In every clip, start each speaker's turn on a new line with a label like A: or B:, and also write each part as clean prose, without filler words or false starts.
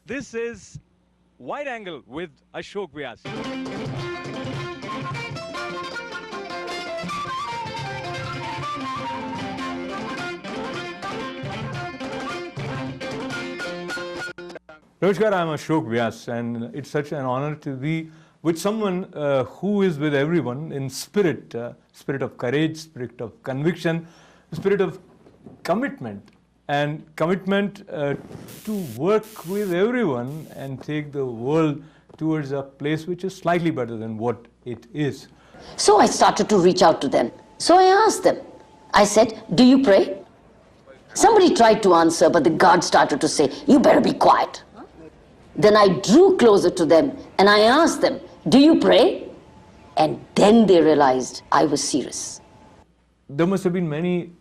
A: This is Wide Angle with Ashok Vyas. Namaskar, I'm Ashok Vyas, and it's such an honor to be with someone who is with everyone in spirit, spirit of courage, spirit of conviction, spirit of commitment, and commitment to work with everyone and take the world towards a place which is slightly better than what it is.
B: So I started to reach out to them. So I asked them, I said, do you pray? Somebody tried to answer, but the guard started to say, you better be quiet. Then I drew closer to them and I asked them, do you pray? And then they realized I was serious.
A: There must have been many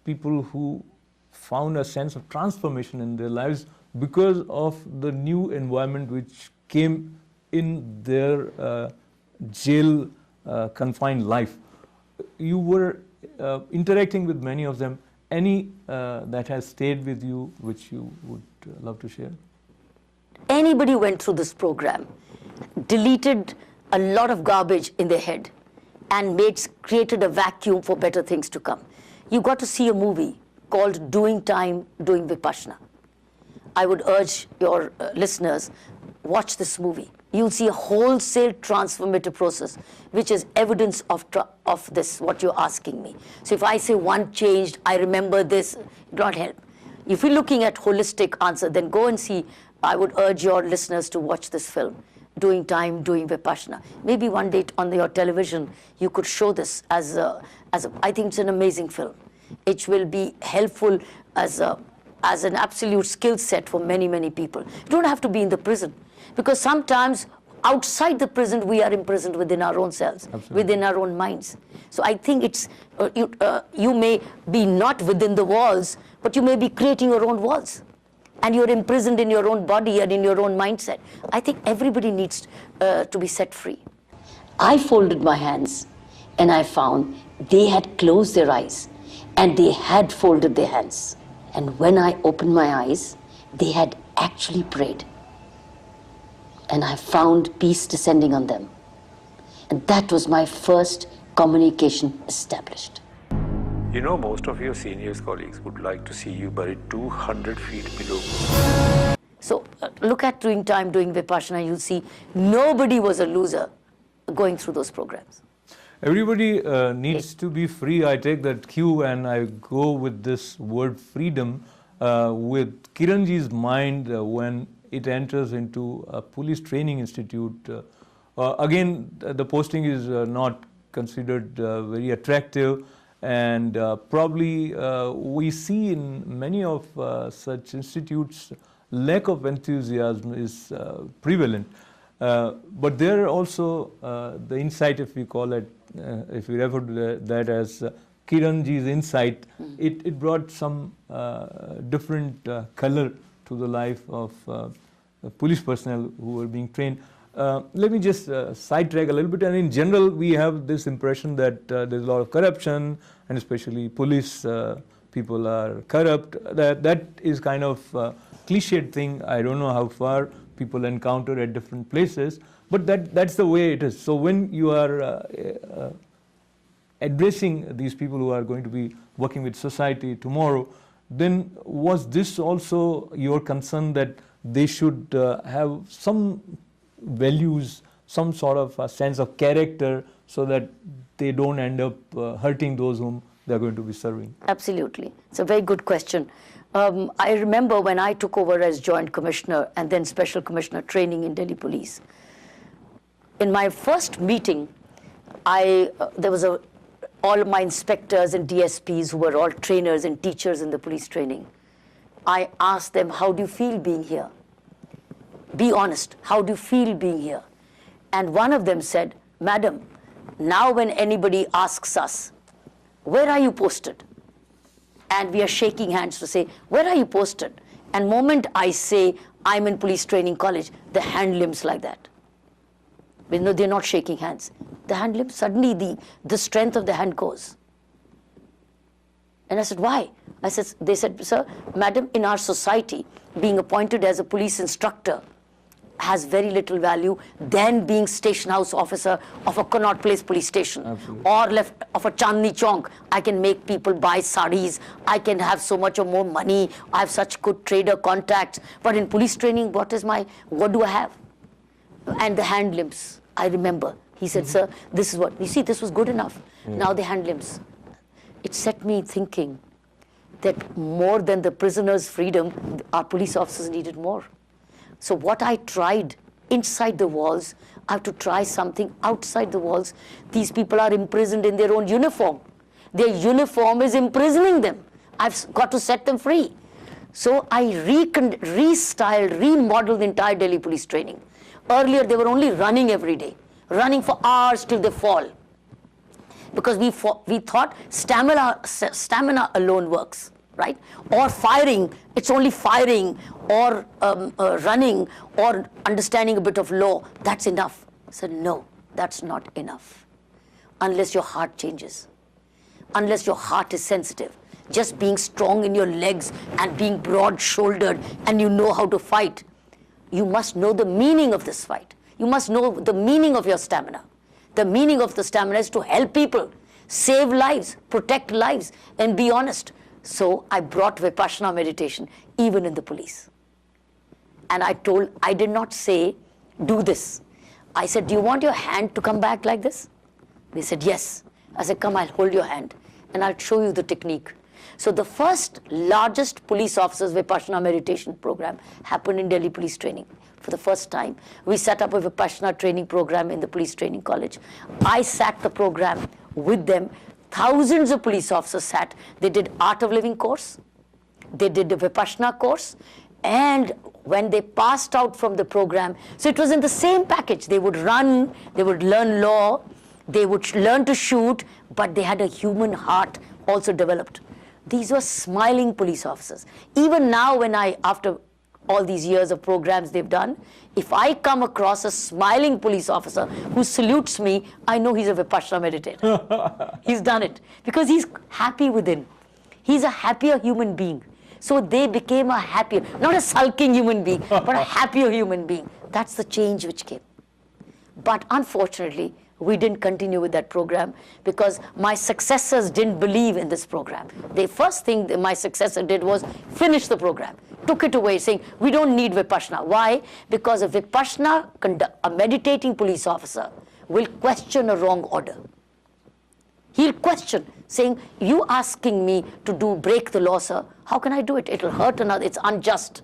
A: people who found a sense of transformation in their lives because of the new environment which came in their jail confined life. You were interacting with many of them. Any that has stayed with you which you would love to share?
B: Anybody went through this program, deleted a lot of garbage in their head and created a vacuum for better things to come. You got to see a movie called Doing Time, Doing Vipassana. I would urge your listeners, watch this movie. You'll see a wholesale transformative process, which is evidence of this, what you're asking me. So if I say one changed, I remember this, it will not help. If you're looking at holistic answer, then go and see. I would urge your listeners to watch this film, Doing Time, Doing Vipassana. Maybe one day on your television, you could show this as I think it's an amazing film. It will be helpful as an absolute skill set for many, many people. You don't have to be in the prison, because sometimes outside the prison, we are imprisoned within our own selves, Absolutely. Within our own minds. So I think it's, you may be not within the walls, but you may be creating your own walls. And you're imprisoned in your own body and in your own mindset. I think everybody needs to be set free. I folded my hands and I found they had closed their eyes and they had folded their hands. And when I opened my eyes, they had actually prayed. And I found peace descending on them. And that was my first communication established.
C: You know, most of your seniors colleagues would like to see you buried 200 feet below.
B: So look at Doing Time, Doing Vipassana, you'll see nobody was a loser going through those programs.
A: Everybody needs to be free. I take that cue and I go with this word freedom with Kiranji's mind when it enters into a police training institute. Again, the posting is not considered very attractive. And probably we see in many of such institutes, lack of enthusiasm is prevalent. But there also the insight, if we call it, if we refer to that as Kiranji's insight, it brought some different color to the life of police personnel who were being trained. Let me just sidetrack a little bit, and in general we have this impression that there's a lot of corruption, and especially police people are corrupt. That is kind of cliched thing. I don't know how far people encounter at different places, but that's the way it is. So when you are addressing these people who are going to be working with society tomorrow, then was this also your concern that they should have some values, some sort of a sense of character, so that they don't end up hurting those whom they're going to be serving?
B: Absolutely. It's a very good question. I remember when I took over as Joint Commissioner and then Special Commissioner Training in Delhi Police. In my first meeting, there was all my inspectors and DSPs who were all trainers and teachers in the police training. I asked them, how do you feel being here? Be honest, how do you feel being here? And one of them said, Madam, now when anybody asks us, where are you posted? And we are shaking hands to say, where are you posted? And moment I say, I'm in police training college, the hand limps like that. But no, they're not shaking hands. The hand limps, suddenly the strength of the hand goes. And I said, why? They said, sir, madam, in our society, being appointed as a police instructor has very little value than being station house officer of a Connaught Place police station.
A: Absolutely.
B: Or left of a Chandni Chowk. I can make people buy sarees, I can have so much or more money, I have such good trader contacts. But in police training, what do I have? And the hand limbs, I remember. He said, sir, this is what, you see, this was good enough. Now the hand limbs. It set me thinking that more than the prisoner's freedom, our police officers needed more. So what I tried inside the walls, I have to try something outside the walls. These people are imprisoned in their own uniform. Their uniform is imprisoning them. I've got to set them free. So I restyled, remodeled the entire Delhi police training. Earlier, they were only running every day, running for hours till they fall. Because we thought stamina alone works. Right? Or firing, it's only firing, or running, or understanding a bit of law, that's enough. I said, no, that's not enough. Unless your heart changes, unless your heart is sensitive. Just being strong in your legs and being broad-shouldered and you know how to fight. You must know the meaning of this fight. You must know the meaning of your stamina. The meaning of the stamina is to help people, save lives, protect lives, and be honest. So I brought Vipassana meditation even in the police. And I did not say, do this. I said, do you want your hand to come back like this? They said, yes. I said, come, I'll hold your hand and I'll show you the technique. So the first largest police officers Vipassana meditation program happened in Delhi police training. For the first time, we set up a Vipassana training program in the police training college. I sat the program with them. Thousands of police officers sat. They did Art of Living course. They did the Vipassana course. And when they passed out from the program, so it was in the same package. They would run, they would learn law, they would learn to shoot, but they had a human heart also developed. These were smiling police officers. Even now, when after all these years of programs they've done, if I come across a smiling police officer who salutes me, I know he's a Vipassana meditator. He's done it because he's happy within. He's a happier human being. So they became a happier, not a sulking human being, but a happier human being. That's the change which came. But unfortunately, we didn't continue with that program because my successors didn't believe in this program. The first thing that my successor did was finish the program, took it away, saying, we don't need Vipassana. Why? Because a Vipassana, a meditating police officer will question a wrong order. He'll question, saying, you asking me to break the law, sir, how can I do it? It'll hurt another, it's unjust.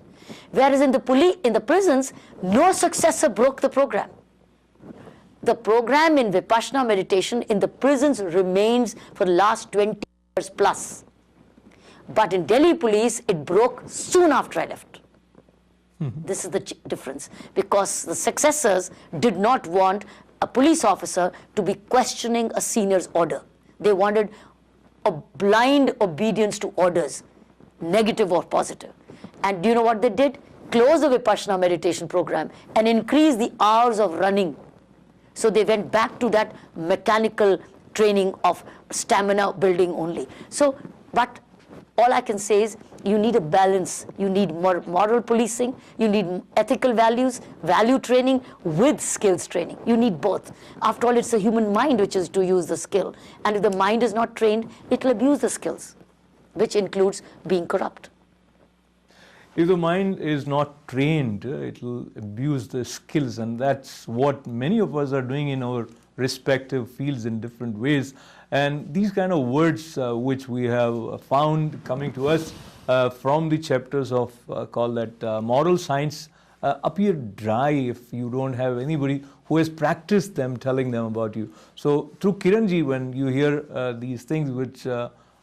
B: Whereas in the prisons, no successor broke the program. The program in Vipassana meditation in the prisons remains for the last 20 years plus. But in Delhi police, it broke soon after I left. This is the difference, because the successors did not want a police officer to be questioning a senior's order. They wanted a blind obedience to orders, negative or positive. And do you know what they did? Close the Vipassana meditation program and increase the hours of running. So they went back to that mechanical training of stamina building only. So, but all I can say is you need a balance. You need moral policing, you need ethical values, value training with skills training. You need both. After all, it's the human mind which is to use the skill. And if the mind is not trained, it will abuse the skills, which includes being corrupt.
A: If the mind is not trained, it will abuse the skills, and that's what many of us are doing in our respective fields in different ways. And these kind of words which we have found coming to us from the chapters of call that moral science appear dry if you don't have anybody who has practiced them telling them about you. So through Kiranji, when you hear these things which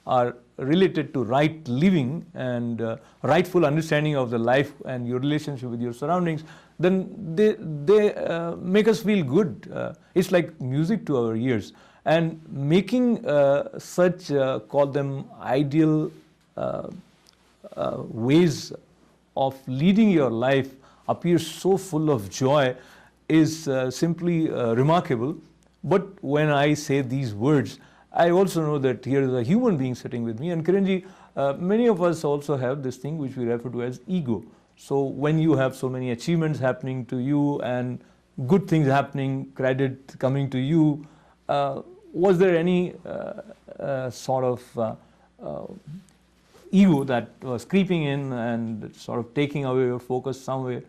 A: are related to right living and rightful understanding of the life and your relationship with your surroundings, then they make us feel good. It's like music to our ears. And making such, call them ideal ways of leading your life appear so full of joy is simply remarkable. But when I say these words, I also know that here is a human being sitting with me. And Kiranji, many of us also have this thing which we refer to as ego. So when you have so many achievements happening to you and good things happening, credit coming to you, was there any sort of ego that was creeping in and sort of taking away your focus somewhere?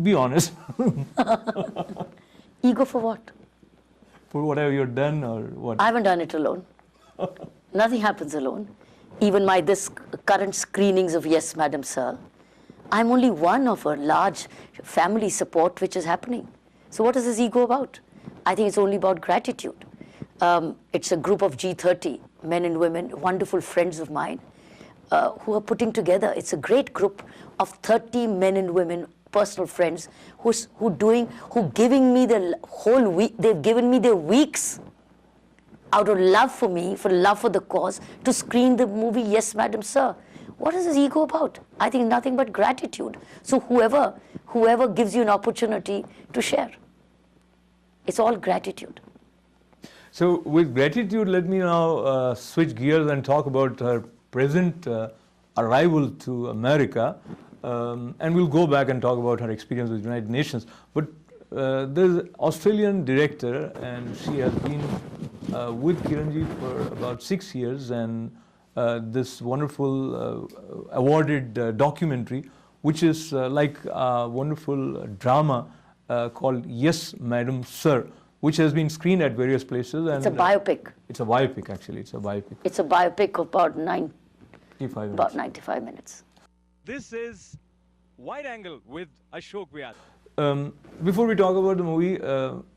A: Be honest.
B: Ego for what?
A: For whatever you've done or what?
B: I haven't done it alone. Nothing happens alone. Even this current screenings of Yes, Madam Sir, I'm only one of a large family support which is happening. So what is this ego about? I think it's only about gratitude. It's a group of G30, men and women, wonderful friends of mine, who are putting together. It's a great group of 30 men and women, personal friends, who giving me the whole week. They've given me their weeks out of love for me, for love for the cause, to screen the movie Yes, Madam Sir. What is this ego about? I think nothing but gratitude. So whoever gives you an opportunity to share, it's all gratitude.
A: So with gratitude, let me now switch gears and talk about her present arrival to America. And we'll go back and talk about her experience with the United Nations. But there's an Australian director, and she has been with Kiranji for about 6 years, and this wonderful awarded documentary, which is like a wonderful drama called Yes, Madam Sir, which has been screened at various places. And
B: it's a biopic.
A: It's a biopic, actually. It's a biopic.
B: It's a biopic of about 95 minutes.
D: This is Wide Angle with Ashok Vyas.
A: Before we talk about the movie,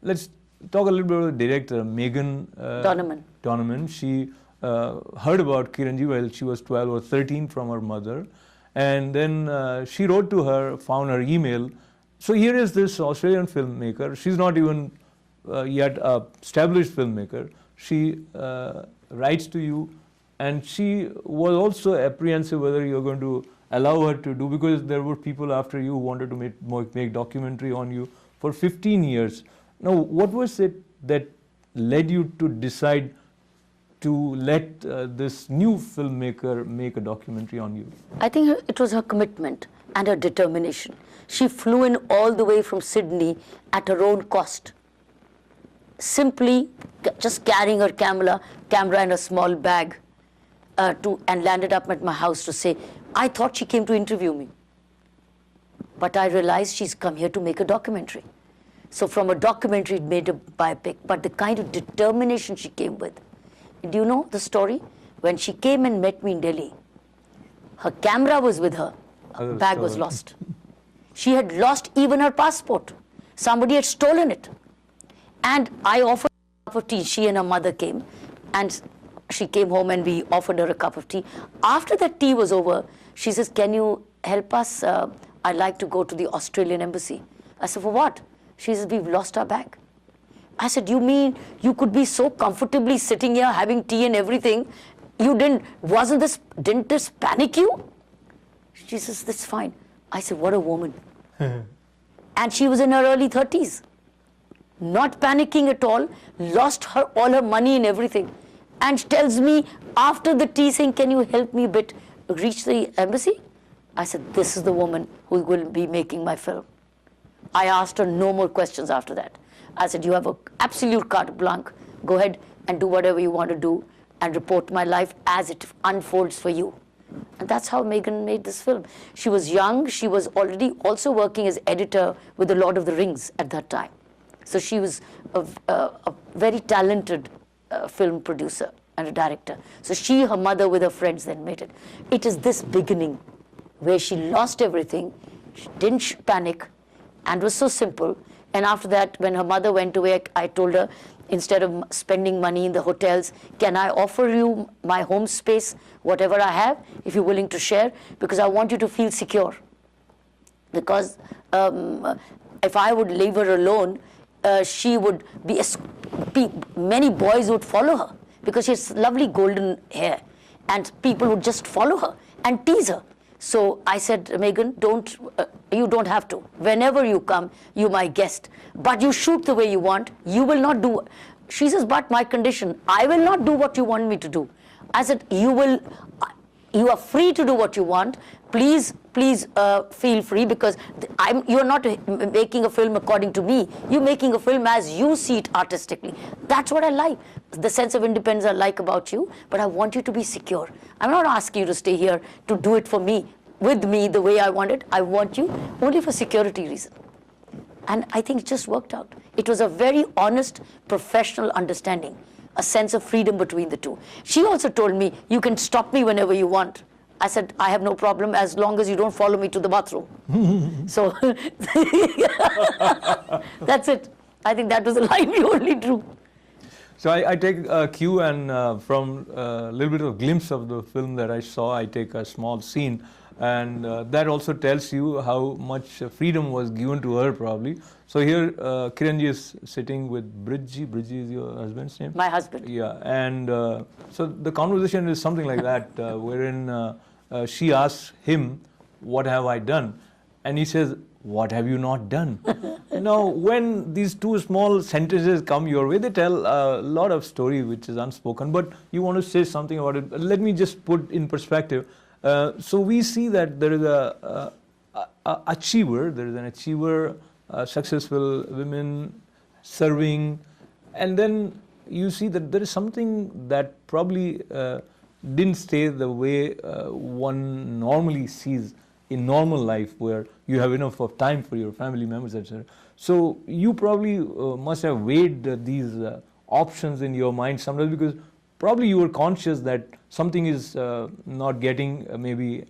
A: let's talk a little bit about the director, Megan Donovan. She heard about Kiranji while she was 12 or 13 from her mother. And then she wrote to her, found her email. So here is this Australian filmmaker. She's not even yet an established filmmaker. She writes to you, and she was also apprehensive whether you're going to allow her to do, because there were people after you who wanted to make documentary on you for 15 years. Now, what was it that led you to decide to let this new filmmaker make a documentary on you?
B: I think it was her commitment and her determination. She flew in all the way from Sydney at her own cost, simply just carrying her camera and a small bag, and landed up at my house to say, I thought she came to interview me, but I realized she's come here to make a documentary. So from a documentary, it made a biopic, but the kind of determination she came with. Do you know the story? When she came and met me in Delhi, her camera was with her, her bag was lost. She had lost even her passport. Somebody had stolen it. And I offered her a cup of tea. She and her mother came, and she came home and we offered her a cup of tea. After the tea was over, she says, can you help us? I'd like to go to the Australian embassy. I said, for what? She says, we've lost our bag. I said, you mean you could be so comfortably sitting here having tea and everything? Didn't this panic you? She says, that's fine. I said, what a woman. And she was in her early 30s. Not panicking at all, lost all her money and everything. And she tells me after the tea saying, can you help me a bit reach the embassy? I said, this is the woman who will be making my film. I asked her no more questions after that. I said, you have an absolute carte blanche. Go ahead and do whatever you want to do and report my life as it unfolds for you. And that's how Megan made this film. She was young. She was already also working as editor with The Lord of the Rings at that time. So she was a very talented film producer and a director. So she, her mother with her friends then made it. It is this beginning where she lost everything, she didn't panic, and was so simple. And after that, when her mother went away, I told her, instead of spending money in the hotels, can I offer you my home space, whatever I have, if you're willing to share, because I want you to feel secure. Because if I would leave her alone, she would be, many boys would follow her, because she has lovely golden hair, and people would just follow her and tease her. So I said, Megan, you don't have to. Whenever you come, you're my guest. But you shoot the way you want. You will not do. She says, but my condition, I will not do what you want me to do. I said, you will. You are free to do what you want. Please feel free, because you're not making a film according to me. You're making a film as you see it artistically. That's what I like. The sense of independence I like about you, but I want you to be secure. I'm not asking you to stay here to do it for me, with me, the way I want it. I want you only for security reason. And I think it just worked out. It was a very honest, professional understanding, a sense of freedom between the two. She also told me, you can stop me whenever you want. I said, I have no problem as long as you don't follow me to the bathroom. So that's it. I think that was the line we only drew.
A: So I take a cue, and from a little bit of glimpse of the film that I saw, I take a small scene, and that also tells you how much freedom was given to her, probably. So here Kiranji is sitting with Bridji. Bridji is your husband's name?
B: My husband.
A: Yeah, and so the conversation is something like that, wherein she asks him, what have I done? And he says, what have you not done? Now, when these two small sentences come your way, they tell a lot of story which is unspoken, but you want to say something about it. Let me just put in perspective. So we see that there is a achiever, there is an achiever, successful women serving, and then you see that there is something that probably didn't stay the way one normally sees in normal life, where you have enough of time for your family members, etc. So you probably must have weighed these options in your mind sometimes, because probably you were conscious that something is not getting maybe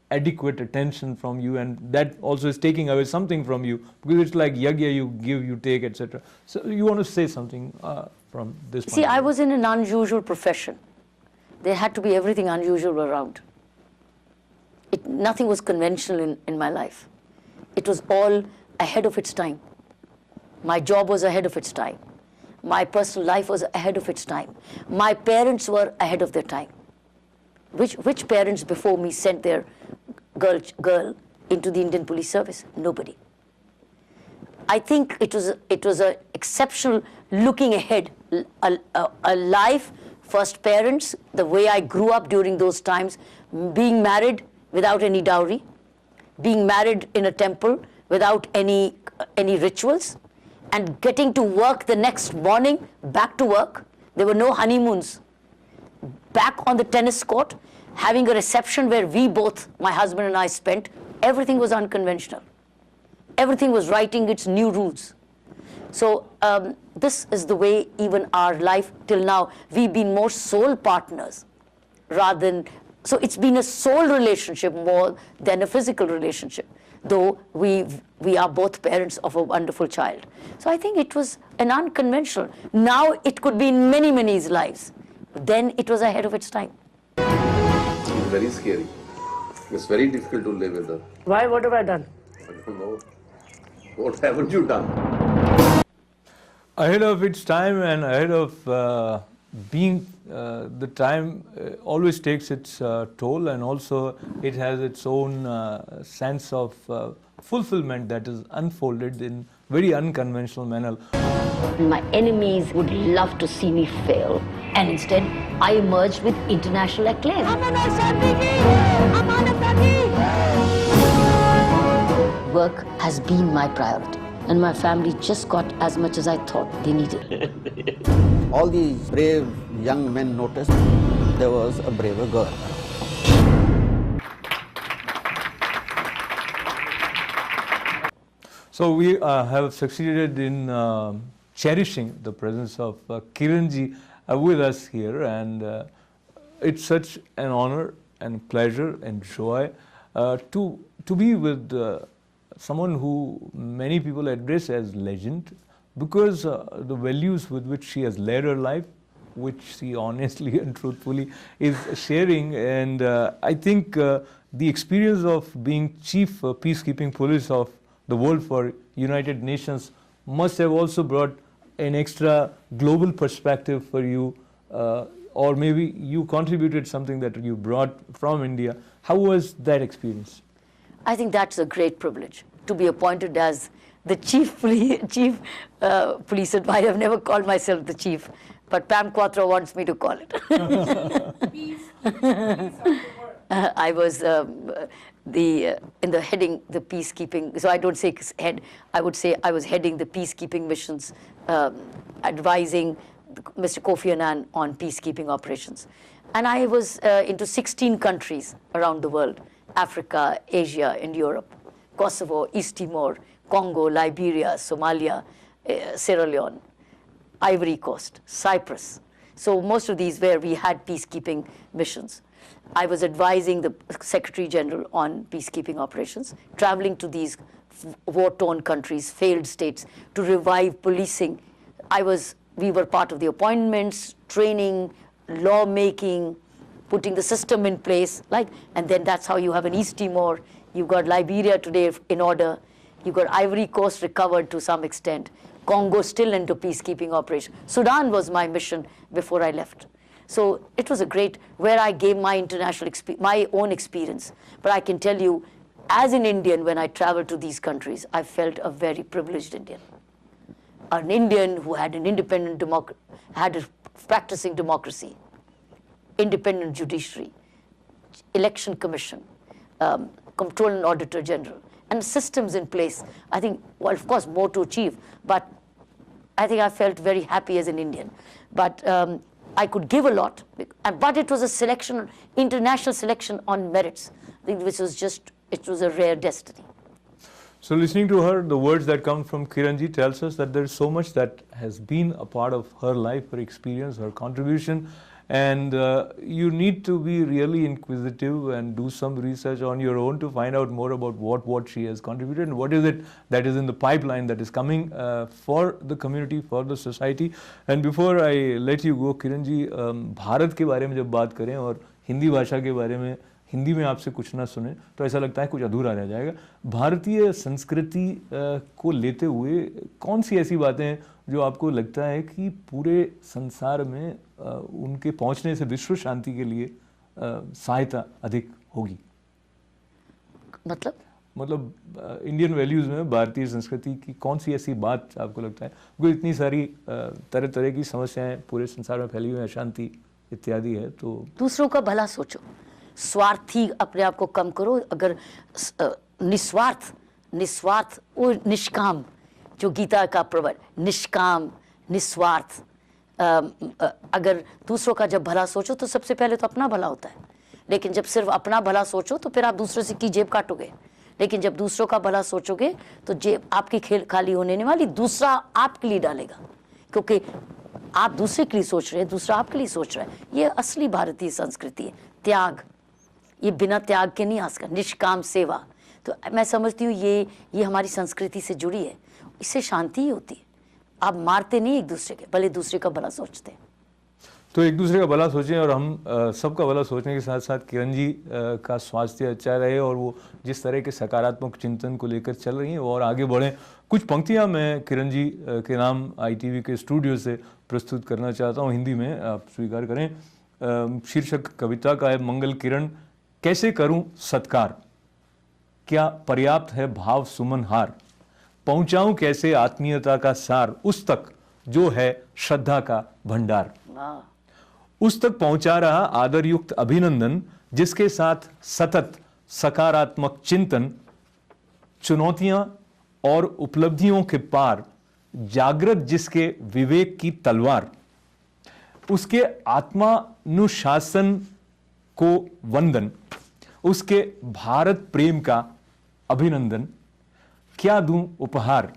A: adequate attention from you, and that also is taking away something from you, because it's like yagya, you give, you take, etc. So you want to say something from this point?
B: See, I was in an unusual profession. There had to be everything unusual around. Nothing was conventional in my life. It was all ahead of its time. My job was ahead of its time. My personal life was ahead of its time. My parents were ahead of their time. Which parents before me sent their girl into the Indian Police Service? Nobody. I think it was an exceptional looking ahead, a life, first parents, the way I grew up during those times, being married without any dowry, being married in a temple without any rituals, and getting to work the next morning, back to work. There were no honeymoons. Back on the tennis court, having a reception where we both, my husband and I, spent. Everything was unconventional. Everything was writing its new rules. So this is the way even our life till now, we've been more soul partners rather than, so it's been a soul relationship more than a physical relationship, though we are both parents of a wonderful child. So I think it was an unconventional. Now it could be in many, many lives. Then it was ahead of its time.
E: It's very scary. It's very difficult to live with her.
B: Why? What have I done?
E: I don't know. What haven't you done?
A: Ahead of its time, and ahead of being the time always takes its toll, and also it has its own sense of fulfillment that is unfolded in very unconventional manner.
B: My enemies would love to see me fail, and instead I emerged with international acclaim. Work has been my priority, and my family just got as much as I thought they needed.
F: All these brave young men noticed there was a braver girl.
A: So we have succeeded in cherishing the presence of Kiranji with us here, and it's such an honor and pleasure and joy to be with someone who many people address as legend, because the values with which she has led her life, which she honestly and truthfully is sharing, and I think the experience of being chief peacekeeping police of the world for United Nations must have also brought an extra global perspective for you, or maybe you contributed something that you brought from India. How was that experience?
B: I think that's a great privilege, to be appointed as the chief police advisor. I've never called myself the chief, but Pam Quattro wants me to call it. I was in the heading the peacekeeping. So I don't say head. I would say I was heading the peacekeeping missions, advising Mr. Kofi Annan on peacekeeping operations. And I was into 16 countries around the world: Africa, Asia, and Europe, Kosovo, East Timor, Congo, Liberia, Somalia, Sierra Leone, Ivory Coast, Cyprus. So most of these where we had peacekeeping missions. I was advising the Secretary General on peacekeeping operations, traveling to these war-torn countries, failed states, to revive policing. We were part of the appointments, training, law-making, putting the system in place, and then that's how you have an East Timor. You've got Liberia today in order. You've got Ivory Coast recovered to some extent. Congo still into peacekeeping operation. Sudan was my mission before I left. So it was a great, where I gave my my own experience. But I can tell you, as an Indian, when I traveled to these countries, I felt a very privileged Indian. An Indian who had an independent practicing democracy, independent judiciary, election commission, Comptroller and Auditor General, and systems in place. I think, well, of course, more to achieve, but I think I felt very happy as an Indian. But I could give a lot, but it was a selection, international selection on merits, which was it was a rare destiny.
A: So listening to her, the words that come from Kiranji tells us that there is so much that has been a part of her life, her experience, her contribution, and you need to be really inquisitive and do some research on your own to find out more about what she has contributed and what is it that is in the pipeline that is coming for the community, for the society. And before I let you go, Kiranji, Bharat के बारे में जब बात करें और हिंदी भाषा के बारे में हिंदी में आपसे कुछ ना सुने तो ऐसा लगता है कुछ अधूरा रह जाएगा. भारतीय संस्कृति को लेते हुए कौन सी ऐसी बातें हैं जो आपको लगता है कि पूरे संसार में उनके पहुंचने से विश्व शांति के लिए सहायता अधिक होगी? मतलब इंडियन वैल्यूज में भारतीय संस्कृति की कौन सी ऐसी बात आपको लगता है, क्योंकि इतनी सारी तरह तरह की समस्याएं पूरे संसार में फैली हुई, अशांति इत्यादि है, तो
B: दूसरों का भला सोचो, स्वार्थी अपने आप को कम करो. अगर निस्वार्थ वो निष्काम, जो गीता का प्रवचन, निष्काम, निस्वार्थ, अगर दूसरों का जब भला सोचो तो सबसे पहले तो अपना भला होता है. लेकिन जब सिर्फ अपना भला सोचो तो फिर आप दूसरों से की जेब काटोगे. लेकिन जब दूसरों का भला सोचोगे तो जेब आपकी खाली होने नहीं वाली, दूसरा आपके लिए डालेगा, क्योंकि आप दूसरे के लिए सोच रहे हैं, दूसरा आपके लिए सोच रहा है. ये असली भारतीय संस्कृति है. त्याग, ये बिना त्याग के नहीं आ सकता. निष्काम सेवा, तो मैं समझती हूँ ये हमारी संस्कृति से जुड़ी है. इससे शांति ही होती है. आप मारते नहीं एक दूसरे के, भले दूसरे का भला सोचते हैं.
A: तो एक दूसरे का भला सोचें और हम सबका भला सोचने के साथ साथ किरण जी का स्वास्थ्य अच्छा रहे और वो जिस तरह के सकारात्मक चिंतन को लेकर चल रही हैं वो और आगे बढ़ें. कुछ पंक्तियां मैं किरण जी के नाम ITV के स्टूडियो से प्रस्तुत करना चाहता हूं, हिंदी में, आप स्वीकार करें. शीर्षक कविता का है मंगल किरण. कैसे करूं सत्कार, क्या पर्याप्त है भाव सुमन हार, पहुंचाऊं कैसे आत्मीयता का सार, उस तक जो है श्रद्धा का भंडार. उस तक पहुंचा रहा आदरयुक्त अभिनंदन, जिसके साथ सतत सकारात्मक चिंतन, चुनौतियां और उपलब्धियों के पार, जागृत जिसके विवेक की तलवार, उसके आत्मानुशासन को वंदन, उसके भारत प्रेम का अभिनंदन. क्या दूं उपहार,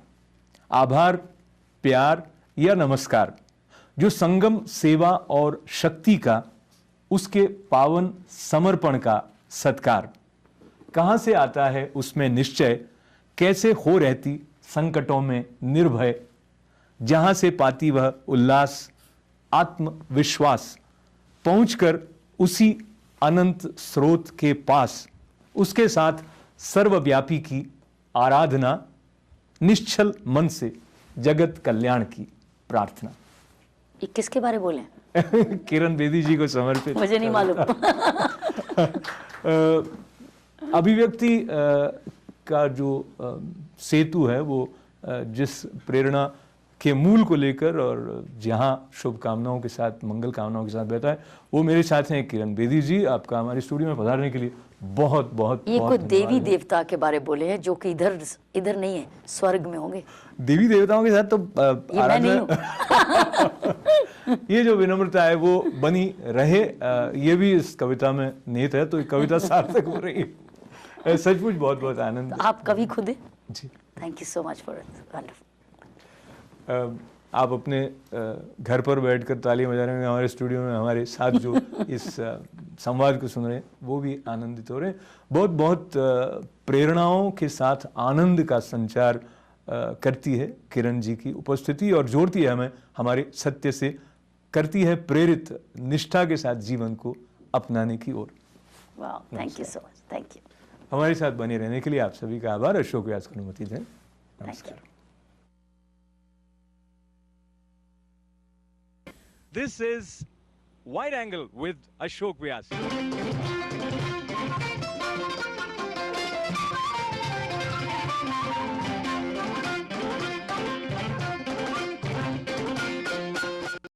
A: आभार, प्यार या नमस्कार, जो संगम सेवा और शक्ति का, उसके पावन समर्पण का सत्कार. कहां से आता है उसमें निश्चय, कैसे हो रहती संकटों में निर्भय, जहां से पाती वह उल्लास आत्मविश्वास, पहुंचकर उसी अनंत स्रोत के पास, उसके साथ सर्वव्यापी की आराधना, निश्चल मन से जगत कल्याण की प्रार्थना.
B: ये किसके बारे बोले?
A: किरण बेदी जी को समर्पित.
B: मुझे नहीं मालूम.
A: अभिव्यक्ति का जो सेतु है वो जिस प्रेरणा के मूल को लेकर और जहाँ शुभकामनाओं के साथ, मंगल कामनाओं के साथ बैठा है, वो मेरे साथ हैं किरण बेदी जी। आपका हमारे स्टूडियो में पधारने के लिए बहुत बहुत
B: ये
A: बहुत
B: कोई देवी
A: धन्यवाद है।
B: देवता के बारे बोले हैं जो कि इधर नहीं है, स्वर्ग में होंगे।
A: देवी देवताओं के साथ तो
B: ये मैं नहीं हूँ।
A: ये जो विनम्रता है वो बनी रहे, ये भी इस कविता में निहित है, तो ये कविता सार्थक हो रही है। सचमुच बहुत बहुत आनंद।
B: आप कवि खुद हैं?
A: जी।
B: Thank you so much for it, wonderful.
A: आप अपने घर पर बैठकर ताली बजा रहे हैं, हमारे स्टूडियो में हमारे साथ जो इस संवाद को सुन रहे हैं वो भी आनंदित हो रहे हैं। बहुत बहुत प्रेरणाओं के साथ आनंद का संचार करती है किरण जी की उपस्थिति, और जोड़ती है हमें हमारे सत्य से, करती है प्रेरित निष्ठा के साथ जीवन को अपनाने की ओर।
B: वाह, thank you so much, thank you.
A: हमारे साथ बने रहने के लिए आप सभी का आभार। अशोक व्यास को अनुमति दें। नमस्कार।
D: This is Wide Angle with Ashok Vyas.